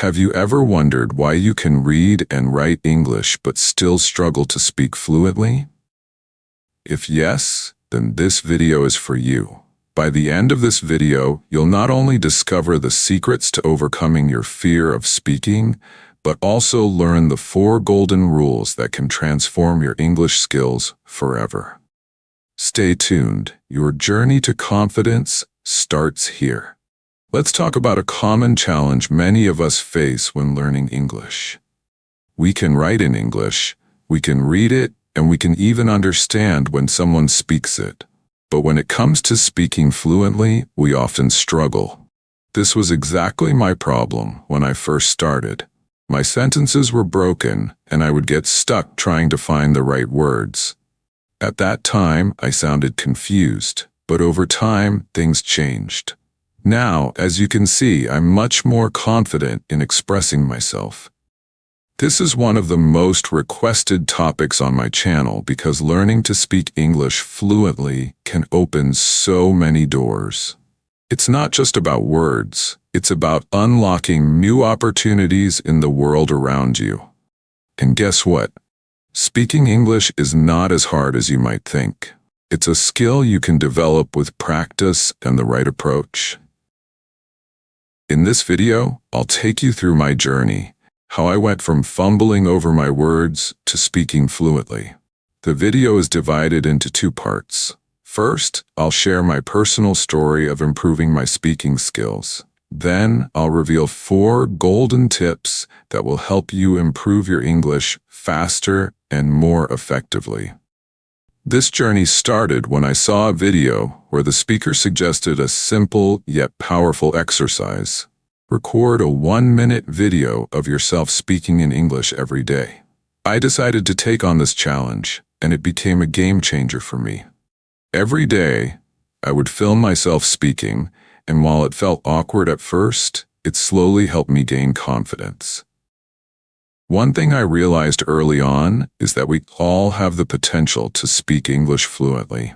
Have you ever wondered why you can read and write English but still struggle to speak fluently? If yes, then this video is for you. By the end of this video, you'll not only discover the secrets to overcoming your fear of speaking, but also learn the 4 golden rules that can transform your English skills forever. Stay tuned. Your journey to confidence starts here. Let's talk about a common challenge many of us face when learning English. We can write in English, we can read it, and we can even understand when someone speaks it. But when it comes to speaking fluently, we often struggle. This was exactly my problem when I first started. My sentences were broken, and I would get stuck trying to find the right words. At that time, I sounded confused, but over time, things changed. Now, as you can see, I'm much more confident in expressing myself. This is one of the most requested topics on my channel because learning to speak English fluently can open so many doors. It's not just about words, it's about unlocking new opportunities in the world around you. And guess what? Speaking English is not as hard as you might think. It's a skill you can develop with practice and the right approach. In this video, I'll take you through my journey, how I went from fumbling over my words to speaking fluently. The video is divided into 2 parts. First, I'll share my personal story of improving my speaking skills. Then, I'll reveal 4 golden tips that will help you improve your English faster and more effectively. This journey started when I saw a video where the speaker suggested a simple yet powerful exercise. Record a 1-minute video of yourself speaking in English every day. I decided to take on this challenge, and it became a game changer for me. Every day, I would film myself speaking, and while it felt awkward at first, it slowly helped me gain confidence. One thing I realized early on is that we all have the potential to speak English fluently.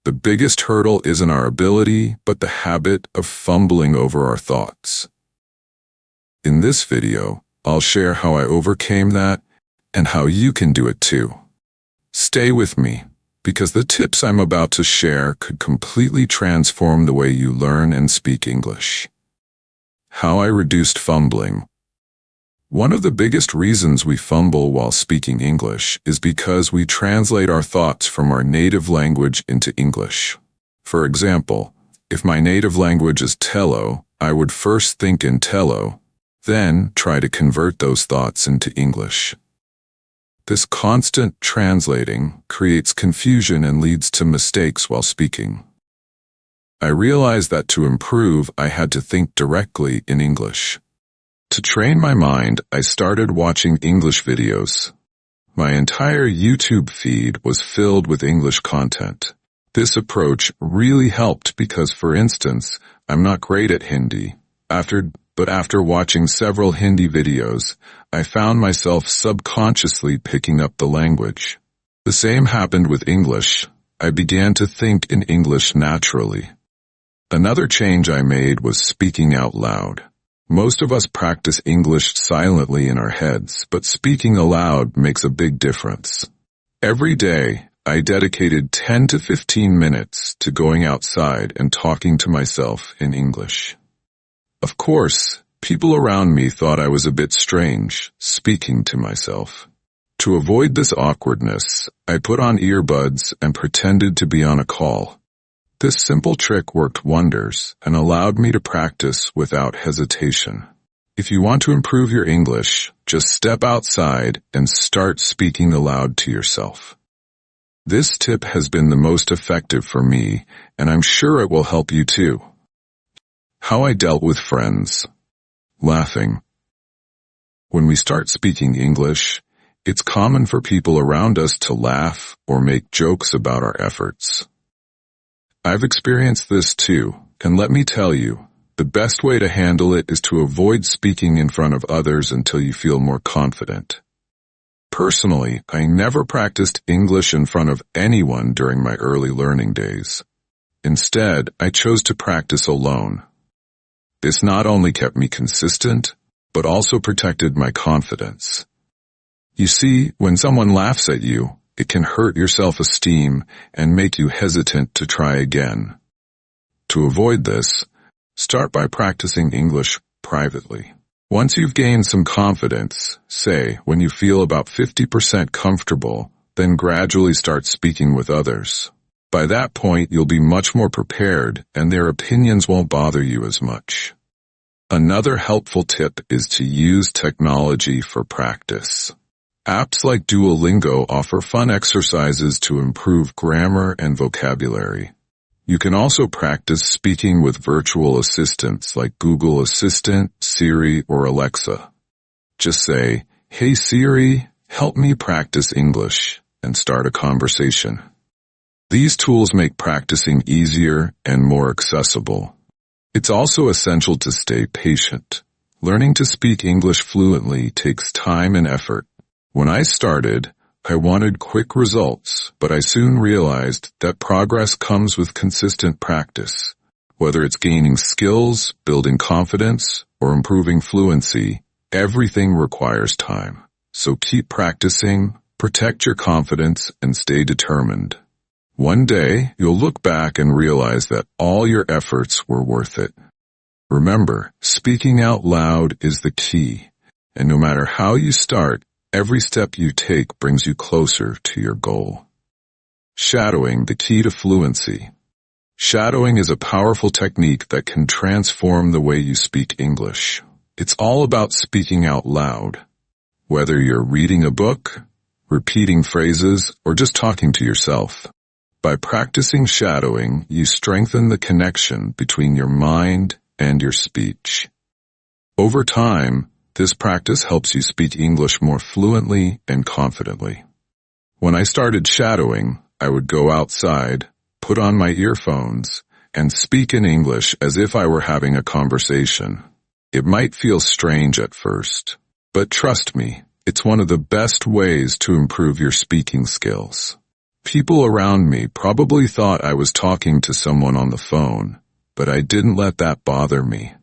The biggest hurdle isn't our ability, but the habit of fumbling over our thoughts. In this video, I'll share how I overcame that and how you can do it too. Stay with me, because the tips I'm about to share could completely transform the way you learn and speak English. How I reduced fumbling. One of the biggest reasons we fumble while speaking English is because we translate our thoughts from our native language into English. For example, if my native language is Tello, I would first think in Tello, then try to convert those thoughts into English. This constant translating creates confusion and leads to mistakes while speaking. I realized that to improve, I had to think directly in English. To train my mind, I started watching English videos. My entire YouTube feed was filled with English content. This approach really helped because, for instance, I'm not great at Hindi. But after watching several Hindi videos, I found myself subconsciously picking up the language. The same happened with English. I began to think in English naturally. Another change I made was speaking out loud. Most of us practice English silently in our heads, but speaking aloud makes a big difference. Every day, I dedicated 10 to 15 minutes to going outside and talking to myself in English. Of course, people around me thought I was a bit strange, speaking to myself. To avoid this awkwardness, I put on earbuds and pretended to be on a call. This simple trick worked wonders and allowed me to practice without hesitation. If you want to improve your English, just step outside and start speaking aloud to yourself. This tip has been the most effective for me, and I'm sure it will help you too. How I dealt with friends. Laughing. When we start speaking English, it's common for people around us to laugh or make jokes about our efforts. I've experienced this too, and let me tell you, the best way to handle it is to avoid speaking in front of others until you feel more confident. Personally, I never practiced English in front of anyone during my early learning days. Instead, I chose to practice alone. This not only kept me consistent, but also protected my confidence. You see, when someone laughs at you, it can hurt your self-esteem and make you hesitant to try again. To avoid this, start by practicing English privately. Once you've gained some confidence, say when you feel about 50% comfortable, then gradually start speaking with others. By that point, you'll be much more prepared and their opinions won't bother you as much. Another helpful tip is to use technology for practice. Apps like Duolingo offer fun exercises to improve grammar and vocabulary. You can also practice speaking with virtual assistants like Google Assistant, Siri, or Alexa. Just say, "Hey Siri, help me practice English," and start a conversation. These tools make practicing easier and more accessible. It's also essential to stay patient. Learning to speak English fluently takes time and effort. When I started, I wanted quick results, but I soon realized that progress comes with consistent practice. Whether it's gaining skills, building confidence, or improving fluency, everything requires time. So keep practicing, protect your confidence, and stay determined. One day, you'll look back and realize that all your efforts were worth it. Remember, speaking out loud is the key, and no matter how you start, every step you take brings you closer to your goal. Shadowing, the key to fluency. Shadowing is a powerful technique that can transform the way you speak English. It's all about speaking out loud. Whether you're reading a book, repeating phrases, or just talking to yourself. By practicing shadowing, you strengthen the connection between your mind and your speech. Over time, this practice helps you speak English more fluently and confidently. When I started shadowing, I would go outside, put on my earphones, and speak in English as if I were having a conversation. It might feel strange at first, but trust me, it's one of the best ways to improve your speaking skills. People around me probably thought I was talking to someone on the phone, but I didn't let that bother me.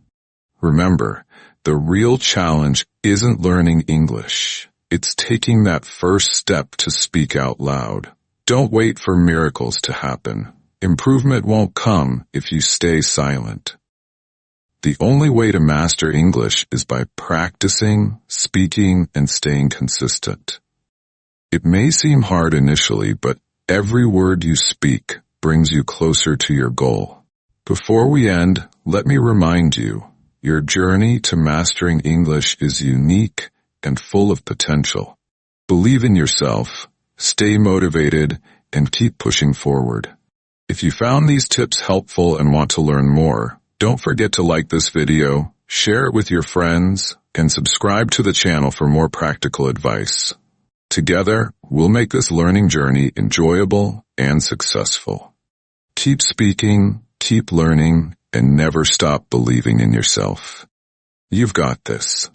Remember, the real challenge isn't learning English. It's taking that first step to speak out loud. Don't wait for miracles to happen. Improvement won't come if you stay silent. The only way to master English is by practicing, speaking, and staying consistent. It may seem hard initially, but every word you speak brings you closer to your goal. Before we end, let me remind you, your journey to mastering English is unique and full of potential. Believe in yourself, stay motivated, and keep pushing forward. If you found these tips helpful and want to learn more, don't forget to like this video, share it with your friends, and subscribe to the channel for more practical advice. Together, we'll make this learning journey enjoyable and successful. Keep speaking, keep learning, and never stop believing in yourself. You've got this.